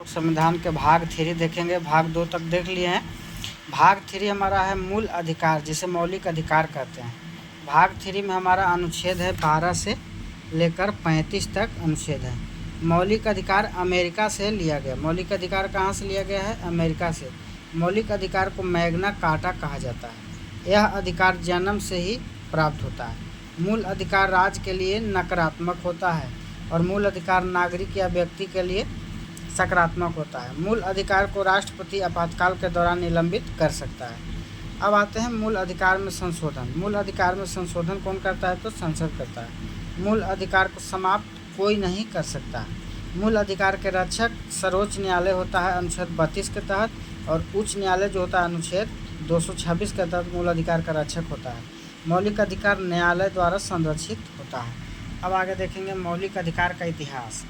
संविधान के भाग 3 देखेंगे। भाग 2 तक देख लिए हैं। भाग 3 हमारा है मूल अधिकार, जिसे मौलिक अधिकार कहते हैं। भाग 3 में हमारा अनुच्छेद है 12 से लेकर 35 तक अनुच्छेद है। मौलिक अधिकार अमेरिका से लिया गया। मौलिक अधिकार कहाँ से लिया गया है? अमेरिका से। मौलिक अधिकार को मैग्ना कार्टा कहा जाता है। यह अधिकार जन्म से ही प्राप्त होता है। मूल अधिकार राज्य के लिए नकारात्मक होता है और मूल अधिकार नागरिक या व्यक्ति के लिए सकारात्मक होता है। मूल अधिकार को राष्ट्रपति आपातकाल के दौरान निलंबित कर सकता है। अब आते हैं मूल अधिकार में संशोधन। मूल अधिकार में संशोधन कौन करता है? तो संसद करता है। मूल अधिकार को समाप्त कोई नहीं कर सकता है। मूल अधिकार के रक्षक सर्वोच्च न्यायालय होता है अनुच्छेद 32 के तहत, और उच्च न्यायालय जो होता है अनुच्छेद 226 के तहत मूल अधिकार का रक्षक होता है। मौलिक अधिकार न्यायालय द्वारा संरक्षित होता है। अब आगे देखेंगे मौलिक अधिकार का इतिहास।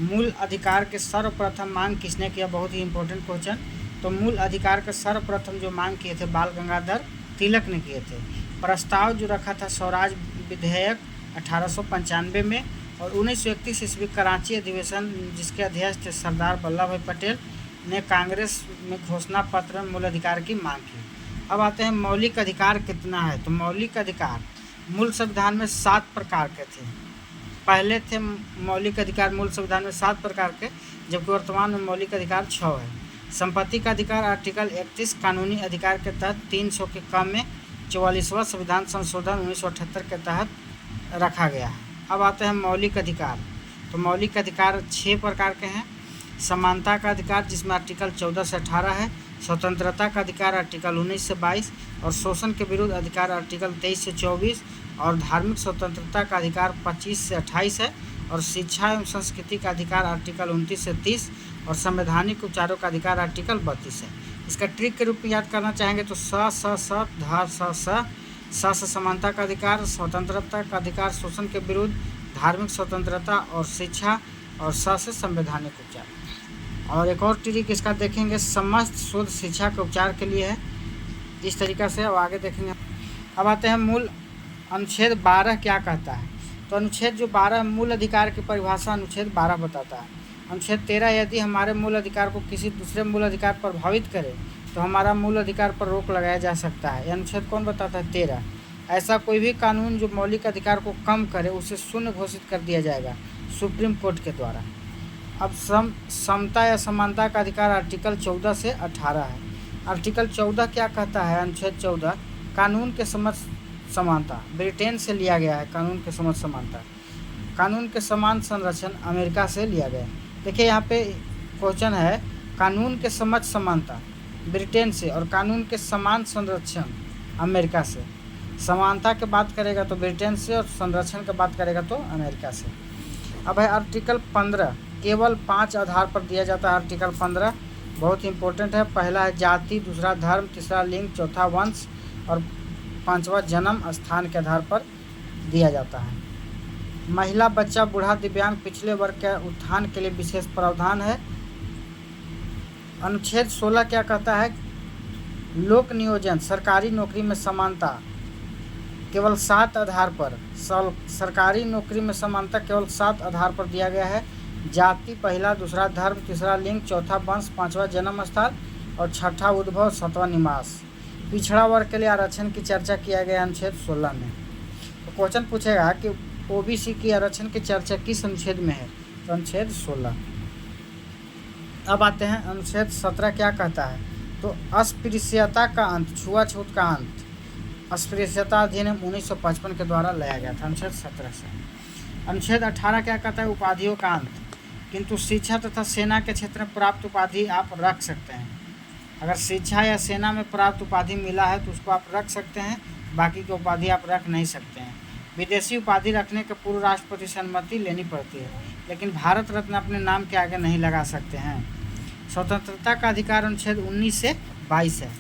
मूल अधिकार के सर्वप्रथम मांग किसने किया? बहुत ही इम्पोर्टेंट क्वेश्चन। तो मूल अधिकार के सर्वप्रथम जो मांग किए थे बाल गंगाधर तिलक ने किए थे। प्रस्ताव जो रखा था स्वराज विधेयक 1895 में, और 1931 ईस्वी कराची अधिवेशन जिसके अध्यक्ष थे सरदार वल्लभ भाई पटेल ने कांग्रेस में घोषणा पत्र में मूल अधिकार की मांग की। अब आते हैं मौलिक अधिकार कितना है। तो मौलिक अधिकार मूल संविधान में 7 प्रकार के थे। पहले थे मौलिक अधिकार मूल संविधान में 7 प्रकार के, जबकि वर्तमान में मौलिक अधिकार 6 है। संपत्ति का अधिकार आर्टिकल 31 कानूनी अधिकार के तहत 300 के कम में 44वां संविधान संशोधन 1978 के तहत रखा गया है। अब आते हैं मौलिक अधिकार। तो मौलिक अधिकार 6 प्रकार के हैं। समानता का अधिकार जिसमें आर्टिकल 14 से 18 है। स्वतंत्रता का अधिकार आर्टिकल 19 से 22, और शोषण के विरुद्ध अधिकार आर्टिकल 23 से 24, और धार्मिक स्वतंत्रता का अधिकार 25 से 28 है, और शिक्षा एवं संस्कृति का अधिकार आर्टिकल 29 से 30, और संवैधानिक उपचारों का अधिकार आर्टिकल 32 है। इसका ट्रिक के रूप में याद करना चाहेंगे तो स समानता का अधिकार, स्वतंत्रता का अधिकार, शोषण के विरुद्ध, धार्मिक स्वतंत्रता और शिक्षा, और से संवैधानिक उपचार। और एक और ट्रिक इसका देखेंगे, समस्त शुद्ध शिक्षा के उपचार के लिए है। इस तरीक़ा से अब आगे देखेंगे। अब आते हैं मूल अनुच्छेद 12 क्या कहता है। तो अनुच्छेद जो 12 मूल अधिकार की परिभाषा अनुच्छेद 12 बताता है। अनुच्छेद 13 यदि हमारे मूल अधिकार को किसी दूसरे मूल अधिकार पर प्रभावित करे तो हमारा मूल अधिकार पर रोक लगाया जा सकता है। यह अनुच्छेद कौन बताता है? 13। ऐसा कोई भी कानून जो मौलिक अधिकार को कम करे उसे शून्य घोषित कर दिया जाएगा सुप्रीम कोर्ट के द्वारा। अब समता या समानता का अधिकार आर्टिकल 14 से 18 है। आर्टिकल 14 क्या कहता है? अनुच्छेद 14 कानून के समक्ष समानता ब्रिटेन से लिया गया है। कानून के समक्ष समानता, कानून के समान संरक्षण अमेरिका से लिया गया है। देखिए यहाँ पे क्वेश्चन है, कानून के समक्ष समानता ब्रिटेन से और कानून के समान संरक्षण अमेरिका से। समानता की बात करेगा तो ब्रिटेन से, और संरक्षण की बात करेगा तो अमेरिका से। अब है आर्टिकल 15, केवल 5 आधार पर दिया जाता है। आर्टिकल 15 बहुत इंपॉर्टेंट है। पहला है जाति, दूसरा धर्म, तीसरा लिंग, चौथा वंश, और 5वां जन्म स्थान के आधार पर दिया जाता है। महिला, बच्चा, बूढ़ा, दिव्यांग, पिछड़े वर्ग के उत्थान के लिए विशेष प्रावधान है। अनुच्छेद 16 क्या कहता है? लोक नियोजन, सरकारी नौकरी में समानता केवल 7 आधार पर। सरकारी नौकरी में समानता केवल 7 आधार पर दिया गया है। जाति पहला, दूसरा धर्म, तीसरा लिंग, चौथा वंश, 5वां जन्म स्थल, और 6ठा उद्भव, 7वां निवास। पिछड़ा वर्ग के लिए आरक्षण की चर्चा किया गया अनुच्छेद 16 में। तो क्वेश्चन पूछेगा कि ओबीसी की आरक्षण की चर्चा किस अनुच्छेद में है? तो अनुच्छेद 16। अब आते हैं अनुच्छेद 17 क्या कहता है? तो अस्पृश्यता का अंत, छुआछूत का अंत। अस्पृश्यता अधिनियम 1955 के द्वारा लाया गया था अनुच्छेद 17 से। अनुच्छेद 18 क्या कहता है? उपाधियों का अंत, किंतु शिक्षा तथा सेना के क्षेत्र में प्राप्त उपाधि आप रख सकते हैं। अगर शिक्षा या सेना में प्राप्त उपाधि मिला है तो उसको आप रख सकते हैं, बाकी की उपाधि आप रख नहीं सकते हैं। विदेशी उपाधि रखने के पूर्व राष्ट्रपति से अनुमति लेनी पड़ती है, लेकिन भारत रत्न अपने नाम के आगे नहीं लगा सकते हैं। स्वतंत्रता का अधिकार अनुच्छेद 19 से 22 है।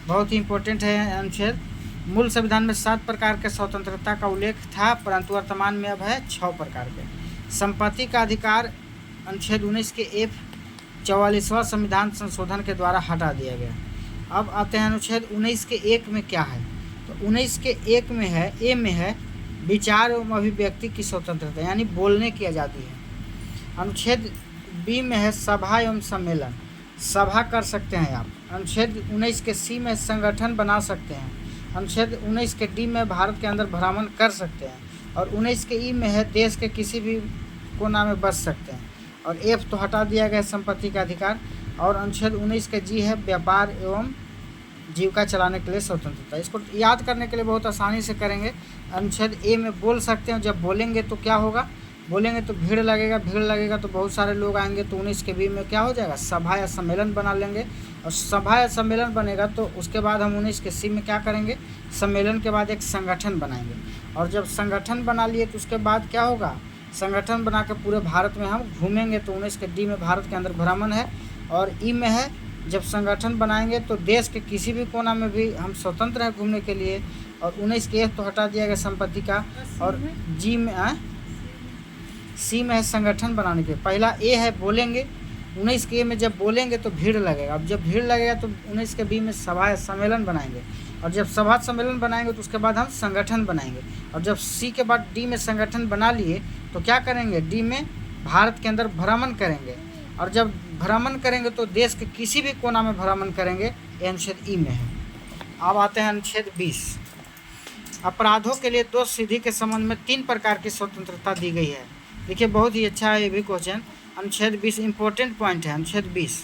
बहुत ही इंपॉर्टेंट है अनुच्छेद। मूल संविधान में 7 प्रकार के स्वतंत्रता का उल्लेख था, परंतु वर्तमान में अब है 6 प्रकार के। संपत्ति का अधिकार अनुच्छेद 19 के 44वां संविधान संशोधन के द्वारा हटा दिया गया। अब आते हैं अनुच्छेद 19 के 1 में क्या है? तो 19 के 1 में है, ए में है, विचार एवं अभिव्यक्ति की स्वतंत्रता, यानी बोलने की आज़ादी है। अनुच्छेद बी में है सभा एवं सम्मेलन, सभा कर सकते हैं आप। अनुच्छेद 19 के सी में संगठन बना सकते हैं। अनुच्छेद 19 के डी में भारत के अंदर भ्रमण कर सकते हैं। और 19 के ई में है देश के किसी भी कोना में बस सकते हैं। और एफ तो हटा दिया गया संपत्ति का अधिकार। और अनुच्छेद 19 के जी है व्यापार एवं जीविका चलाने के लिए स्वतंत्रता। इसको याद करने के लिए बहुत आसानी से करेंगे। अनुच्छेद ए में बोल सकते हैं, जब बोलेंगे तो क्या होगा, बोलेंगे तो भीड़ लगेगा, भीड़ लगेगा तो बहुत सारे लोग आएंगे, तो 19 के बी में क्या हो जाएगा, सभा या सम्मेलन बना लेंगे। और सभा या सम्मेलन बनेगा तो उसके बाद हम 19 के सी में क्या करेंगे, सम्मेलन के बाद एक संगठन बनाएंगे। और जब संगठन बना लिए तो उसके बाद क्या होगा, संगठन बना के पूरे भारत में हम घूमेंगे। तो 19 के डी में भारत के अंदर भ्रमण है। और ई में है जब संगठन बनाएंगे तो देश के किसी भी कोना में भी हम स्वतंत्र हैं घूमने के लिए। और 19 के एफ तो हटा दिया गया संपत्ति का। और जी में सी में है संगठन बनाने के। पहला ए है बोलेंगे, 19 के ए में जब बोलेंगे तो भीड़ लगेगा। अब जब भीड़ लगेगा तो 19 के बी में सभा या सम्मेलन बनाएंगे। और जब सभा सम्मेलन बनाएंगे तो उसके बाद हम संगठन बनाएंगे। और जब सी के बाद डी में संगठन बना लिए तो क्या करेंगे, डी में भारत के अंदर भ्रमण करेंगे। और जब भ्रमण करेंगे तो देश के किसी भी कोना में भ्रमण करेंगे। ये अनुच्छेद ई में है। अब आते हैं अनुच्छेद 20। अपराधों के लिए दोष सिद्धि के संबंध में 3 प्रकार की स्वतंत्रता दी गई है। देखिए बहुत ही अच्छा है ये भी क्वेश्चन। अनुच्छेद 20 इंपॉर्टेंट पॉइंट है। अनुच्छेद 20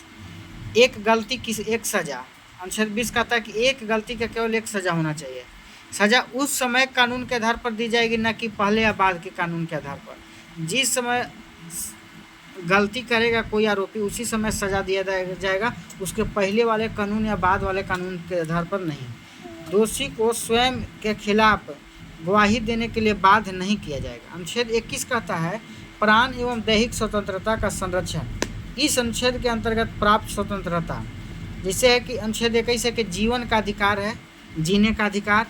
एक गलती की एक सज़ा। अनुच्छेद 20 कहता है कि एक गलती का केवल एक सज़ा होना चाहिए। सज़ा उस समय कानून के आधार पर दी जाएगी, न कि पहले या बाद के कानून के आधार पर। जिस समय गलती करेगा कोई आरोपी उसी समय सज़ा दिया जाएगा, उसके पहले वाले कानून या बाद वाले कानून के आधार पर नहीं। दोषी को स्वयं के खिलाफ गवाही देने के लिए बाध्य नहीं किया जाएगा। अनुच्छेद 21 कहता है प्राण एवं दैहिक स्वतंत्रता का संरक्षण। इस अनुच्छेद के अंतर्गत प्राप्त स्वतंत्रता जिसे है कि अनुच्छेद 21 है कि जीवन का अधिकार है, जीने का अधिकार,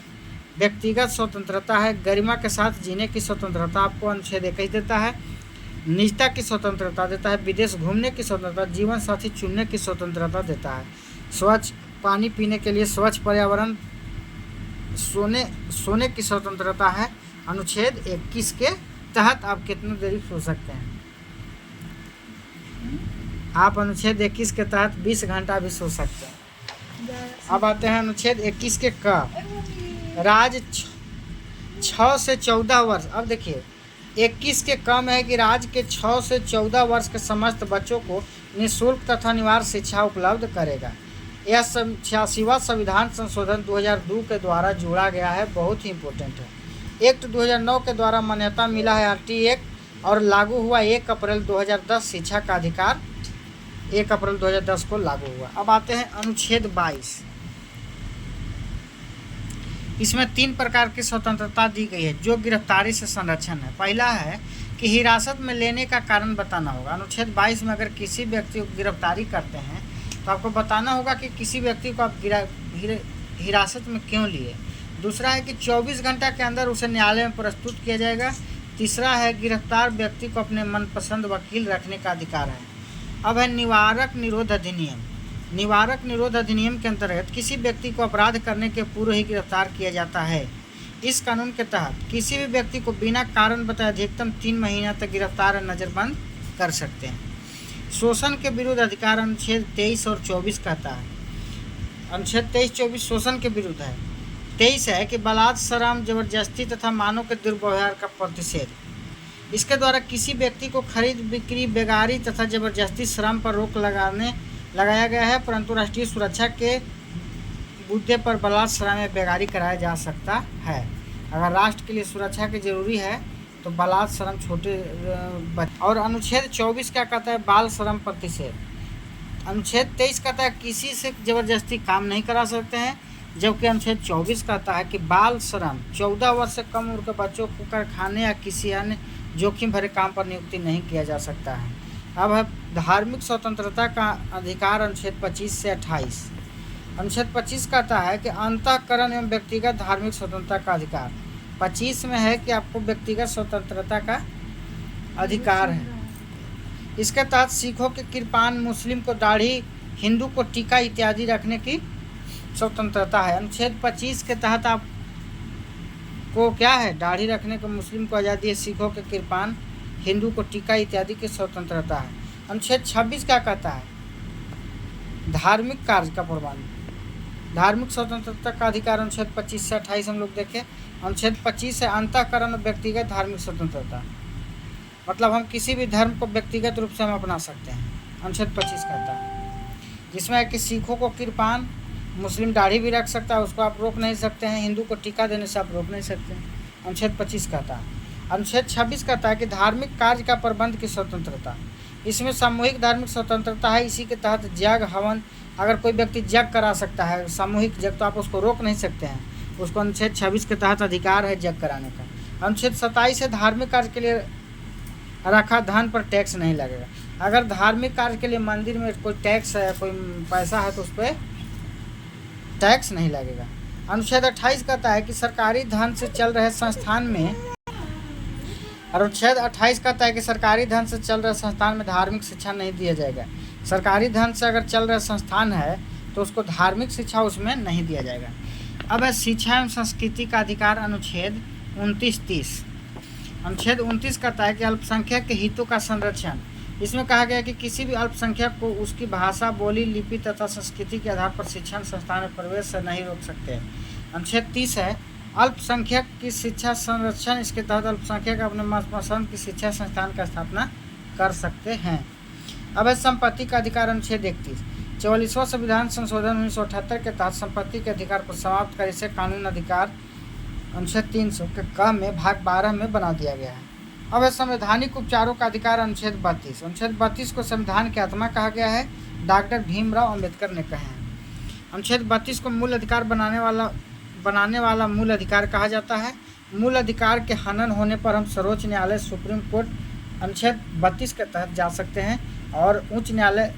व्यक्तिगत स्वतंत्रता है, गरिमा के साथ जीने की स्वतंत्रता आपको अनुच्छेद 21 देता है, निजता की स्वतंत्रता देता है, विदेश घूमने की स्वतंत्रता, जीवन साथी चुनने की स्वतंत्रता देता है, स्वच्छ पानी पीने के लिए, स्वच्छ पर्यावरण, सोने की स्वतंत्रता है। अनुच्छेद 21 के तहत आप कितनी देरी सो सकते हैं, आप अनुच्छेद 21 के तहत 20 घंटा भी सो सकते हैं। अब आते हैं अनुच्छेद 21 के क। राज्य 6 से 14 वर्ष। अब देखिए 21 के कम है कि राज्य के 6 से 14 वर्ष के समस्त बच्चों को निःशुल्क तथा अनिवार्य शिक्षा उपलब्ध करेगा। यह 86वां संविधान संशोधन 2002 के द्वारा जोड़ा गया है, बहुत ही इम्पोर्टेंट है। एक्ट 2009 के द्वारा मान्यता मिला है RT एक्ट और लागू हुआ 1 अप्रैल 2010। शिक्षा का अधिकार 1 अप्रैल 2010 को लागू हुआ। अब आते हैं अनुच्छेद 22। इसमें 3 प्रकार की स्वतंत्रता दी गई है जो गिरफ्तारी से संरक्षण है। पहला है कि हिरासत में लेने का कारण बताना होगा। अनुच्छेद 22 में अगर किसी व्यक्ति को गिरफ्तारी करते हैं तो आपको बताना होगा कि किसी व्यक्ति को आप हिरासत में क्यों लिए। दूसरा है कि 24 घंटा के अंदर उसे न्यायालय में प्रस्तुत किया जाएगा। तीसरा है गिरफ्तार व्यक्ति को अपने मनपसंद वकील रखने का अधिकार है। अब है निवारक निरोध अधिनियम। निवारक निरोध अधिनियम के अंतर्गत किसी व्यक्ति को अपराध करने के पूर्व ही गिरफ्तार किया जाता है। इस कानून के तहत किसी भी व्यक्ति को बिना कारण बताए अधिकतम 3 महीना तक गिरफ्तार और नज़रबंद कर सकते हैं। शोषण के विरुद्ध अधिकार अनुच्छेद 23 और 24 कहता है। अनुच्छेद 23-24 शोषण के विरुद्ध है। 23 है कि बलात्कार, शर्म, जबरदस्ती तथा मानव के दुर्व्यवहार का प्रतिषेध। इसके द्वारा किसी व्यक्ति को खरीद बिक्री, बेगारी तथा जबरदस्ती श्रम पर रोक लगाया गया है, परंतु राष्ट्रीय सुरक्षा के मुद्दे पर बलात्कार, श्रम या बेगारी कराया जा सकता है। अगर राष्ट्र के लिए सुरक्षा की जरूरी है तो बलात्कार, श्रम छोटे और अनुच्छेद 24 क्या कहता है, बाल श्रम प्रतिषेध। अनुच्छेद 23 कहता है किसी से जबरदस्ती काम नहीं करा सकते हैं, जबकि अनुच्छेद 24 कहता है कि बाल श्रम 14 वर्ष से कम उम्र के बच्चों को कारखाने या किसी अन्य जोखिम भरे काम पर नियुक्ति नहीं किया जा सकता है। अब है धार्मिक स्वतंत्रता का अधिकार अनुच्छेद 25 से 28। अनुच्छेद 25 कहता है कि अंतःकरण एवं व्यक्तिगत धार्मिक स्वतंत्रता का अधिकार। 25 में है कि आपको व्यक्तिगत स्वतंत्रता का अधिकार है। इसके तहत सिखों के कृपान, मुस्लिम को दाढ़ी, हिंदू को टीका इत्यादि रखने की स्वतंत्रता है। अनुच्छेद 25 के तहत आपको क्या है, दाढ़ी रखने को मुस्लिम को आज़ादी है, सिखों के कृपान, हिंदू को टीका इत्यादि की स्वतंत्रता है। अनुच्छेद 26 क्या कहता है? धार्मिक कार्य का प्रबंध, धार्मिक स्वतंत्रता का अधिकार। अनुच्छेद 25 से 28 हम लोग देखें। अनुच्छेद 25 है अंतःकरण और व्यक्तिगत धार्मिक स्वतंत्रता, मतलब हम किसी भी धर्म को व्यक्तिगत रूप से हम अपना सकते हैं, अनुच्छेद 25 कहता है। जिसमें है कि सिखों को कृपान, मुस्लिम दाढ़ी भी रख सकता है, उसको आप रोक नहीं सकते हैं, हिंदू को टीका देने से आप रोक नहीं सकते हैं, अनुच्छेद 25 कहता है। अनुच्छेद 26 कहता है कि धार्मिक कार्य का प्रबंध की स्वतंत्रता, इसमें सामूहिक धार्मिक स्वतंत्रता है। इसी के तहत यज्ञ हवन, अगर कोई व्यक्ति यज्ञ करा सकता है सामूहिक यज्ञ, तो आप उसको रोक नहीं सकते हैं, उसको अनुच्छेद 26 के तहत अधिकार है यज्ञ कराने का। अनुच्छेद 27 है धार्मिक कार्य के लिए रखा धन पर टैक्स नहीं लगेगा। अगर धार्मिक कार्य के लिए मंदिर में कोई टैक्स है, कोई पैसा है, तो उस पर टैक्स नहीं लगेगा। अनुच्छेद 28 कहता है कि सरकारी धन से चल रहे संस्थान में, अनुच्छेद 28 कहता है कि सरकारी धन से चल रहे संस्थान में धार्मिक शिक्षा नहीं दिया जाएगा। सरकारी धन से अगर चल रहा संस्थान है तो उसको धार्मिक शिक्षा उसमें नहीं दिया जाएगा। अब है शिक्षा एवं संस्कृति का अधिकार, अनुच्छेद 29-30। अनुच्छेद 29 कहता है कि अल्पसंख्यक के हितों का संरक्षण। इसमें कहा गया कि किसी भी अल्पसंख्यक को उसकी भाषा, बोली, लिपि तथा संस्कृति के आधार पर शिक्षण संस्थान में प्रवेश से नहीं रोक सकते। अनुच्छेद 30 है अल्पसंख्यक की शिक्षा संरक्षण। इसके तहत अल्पसंख्यक अपने मनपसंद की शिक्षा संस्थान का स्थापना कर सकते हैं। अब है संपत्ति का अधिकार, अनुच्छेद 31। 44वां संविधान संशोधन 1978 के तहत संपत्ति के अधिकार को समाप्त कर इसे कानून अधिकार अनुच्छेद 300 के क में भाग 12 में बना दिया गया है। अब है संवैधानिक उपचारों का अधिकार, अनुच्छेद 32। अनुच्छेद 32 को संविधान की आत्मा कहा गया है, डॉक्टर भीमराव अंबेडकर ने कहे हैं। अनुच्छेद 32 को मूल अधिकार बनाने वाला मूल अधिकार कहा जाता है। मूल अधिकार के हनन होने पर हम सर्वोच्च न्यायालय, सुप्रीम कोर्ट अनुच्छेद 32 के तहत जा सकते हैं और उच्च न्यायालय,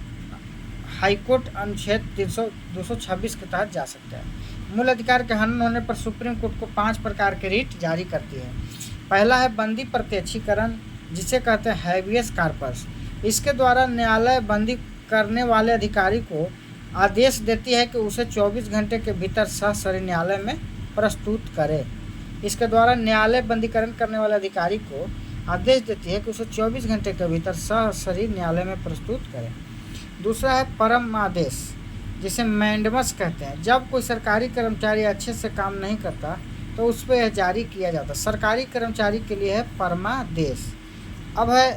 हाई कोर्ट अनुच्छेद 226 के तहत जा सकते हैं। मूल अधिकार के हनन होने पर सुप्रीम कोर्ट को 5 प्रकार के रिट जारी करती है। पहला है बंदी प्रत्यक्षीकरण, जिसे कहते हैं हैबियस कॉर्पस। इसके द्वारा न्यायालय बंदी करने वाले अधिकारी को आदेश देती है कि उसे 24 घंटे के भीतर सशरीर न्यायालय में प्रस्तुत करे। इसके द्वारा न्यायालय बंदीकरण करने वाले अधिकारी को आदेश देती है कि उसे 24 घंटे के भीतर सशरीर न्यायालय में प्रस्तुत करे। दूसरा है परम आदेश, जिसे मैंडमस कहते हैं। जब कोई सरकारी कर्मचारी अच्छे से काम नहीं करता तो उस पर यह जारी किया जाता है। सरकारी कर्मचारी के लिए है परमादेश। अब है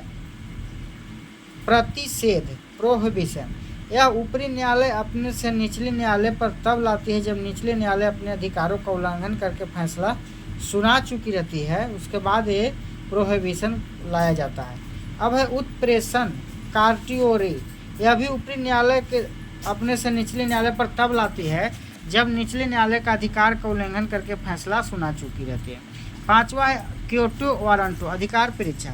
प्रतिषेध, प्रोहिबिशन। यह ऊपरी न्यायालय अपने से निचले न्यायालय पर तब लाती है जब निचले न्यायालय अपने अधिकारों का उल्लंघन करके फैसला सुना चुकी रहती है, उसके बाद ये प्रोहिबिशन लाया जाता है। अब है उत्प्रेषण, कार्टियोरी। यह भी ऊपरी न्यायालय के अपने से निचले न्यायालय पर तब लाती है जब निचले न्यायालय का अधिकार का उल्लंघन करके फैसला सुना चुकी रहती है। 5वां है क्योटो वारंटो, अधिकार परीक्षा।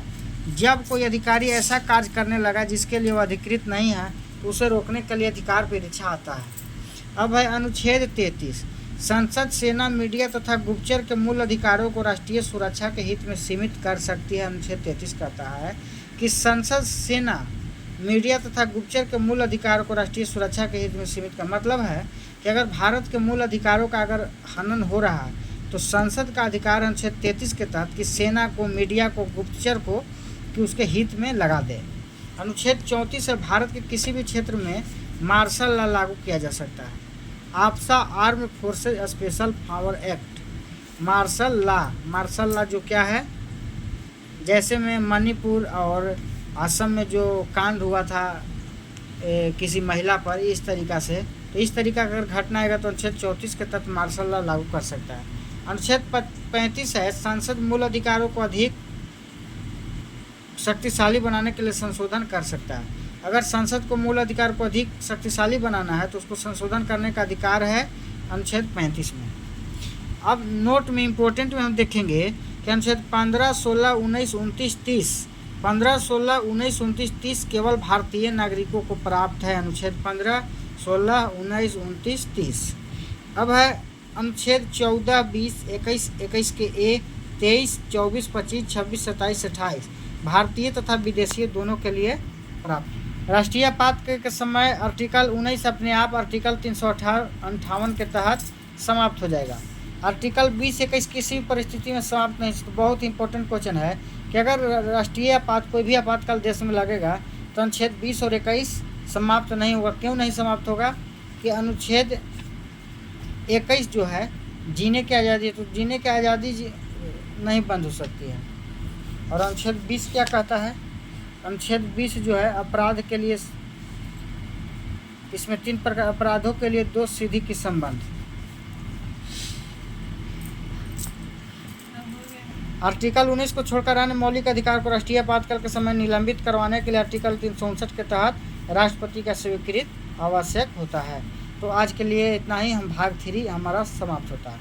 जब कोई अधिकारी ऐसा कार्य करने लगा जिसके लिए वह अधिकृत नहीं है तो उसे रोकने के लिए अधिकार परीक्षा आता है। अब है अनुच्छेद 33। संसद, सेना, मीडिया तथा गुप्तचर के मूल अधिकारों को राष्ट्रीय सुरक्षा के हित में सीमित कर सकती है। अनुच्छेद 33 कहता है कि संसद, सेना, मीडिया तथा गुप्तचर के मूल अधिकारों को राष्ट्रीय सुरक्षा के हित में सीमित का मतलब है कि अगर भारत के मूल अधिकारों का अगर हनन हो रहा है तो संसद का अधिकार अनुच्छेद 33 के तहत कि सेना को, मीडिया को, गुप्तचर को कि उसके हित में लगा दे। अनुच्छेद 34 है भारत के किसी भी क्षेत्र में मार्शल लॉ लागू किया जा सकता है। आपसा arm forces special power act, martial law जो क्या है, जैसे में मणिपुर और असम में जो कांड हुआ था किसी महिला पर, इस तरीक़ा से, तो इस तरीका का अगर घटना आएगा तो अनुच्छेद 34 के तहत मार्शल लॉ लागू कर सकता है। अनुच्छेद 35 है संसद मूल अधिकारों को अधिक शक्तिशाली बनाने के लिए संशोधन कर सकता है। अगर संसद को मूल अधिकार को अधिक शक्तिशाली बनाना है तो उसको संशोधन करने का अधिकार है अनुच्छेद 35 में। अब नोट में इम्पोर्टेंट में हम देखेंगे कि अनुच्छेद 15, 16, 19, 29, 30, 15, 16, 19, 29, 30 केवल भारतीय नागरिकों को प्राप्त है। अनुच्छेद 15, 16, 19, 29, 30। अब है अनुच्छेद 14, 20, 21 के ए, 23, 24, 25, 26, 27, 28 भारतीय तथा विदेशी दोनों के लिए प्राप्त। राष्ट्रीय आपात के समय आर्टिकल 19 अपने आप आर्टिकल 358 के तहत समाप्त हो जाएगा। आर्टिकल 20, 21 किसी भी परिस्थिति में समाप्त नहीं। तो बहुत इंपॉर्टेंट क्वेश्चन है कि अगर राष्ट्रीय आपात, कोई भी आपातकाल देश में लगेगा तो अनुच्छेद 20 और 21 समाप्त नहीं होगा। क्यों नहीं समाप्त होगा कि अनुच्छेद 21 जो है जीने की आज़ादी है, तो जीने की आज़ादी नहीं बंद हो सकती है। और अनुच्छेद 20 क्या कहता है? अनुच्छेद 20 जो है अपराध के लिए, इसमें 3 प्रकार अपराधों के लिए दोष सिद्धि की संबंध। आर्टिकल 19 को छोड़कर अन्य मौलिक अधिकार को राष्ट्रीय आपातकाल के समय निलंबित करवाने के लिए आर्टिकल 359 के तहत राष्ट्रपति का स्वीकृत आवश्यक होता है। तो आज के लिए इतना ही, हम भाग 3 हमारा समाप्त होता है।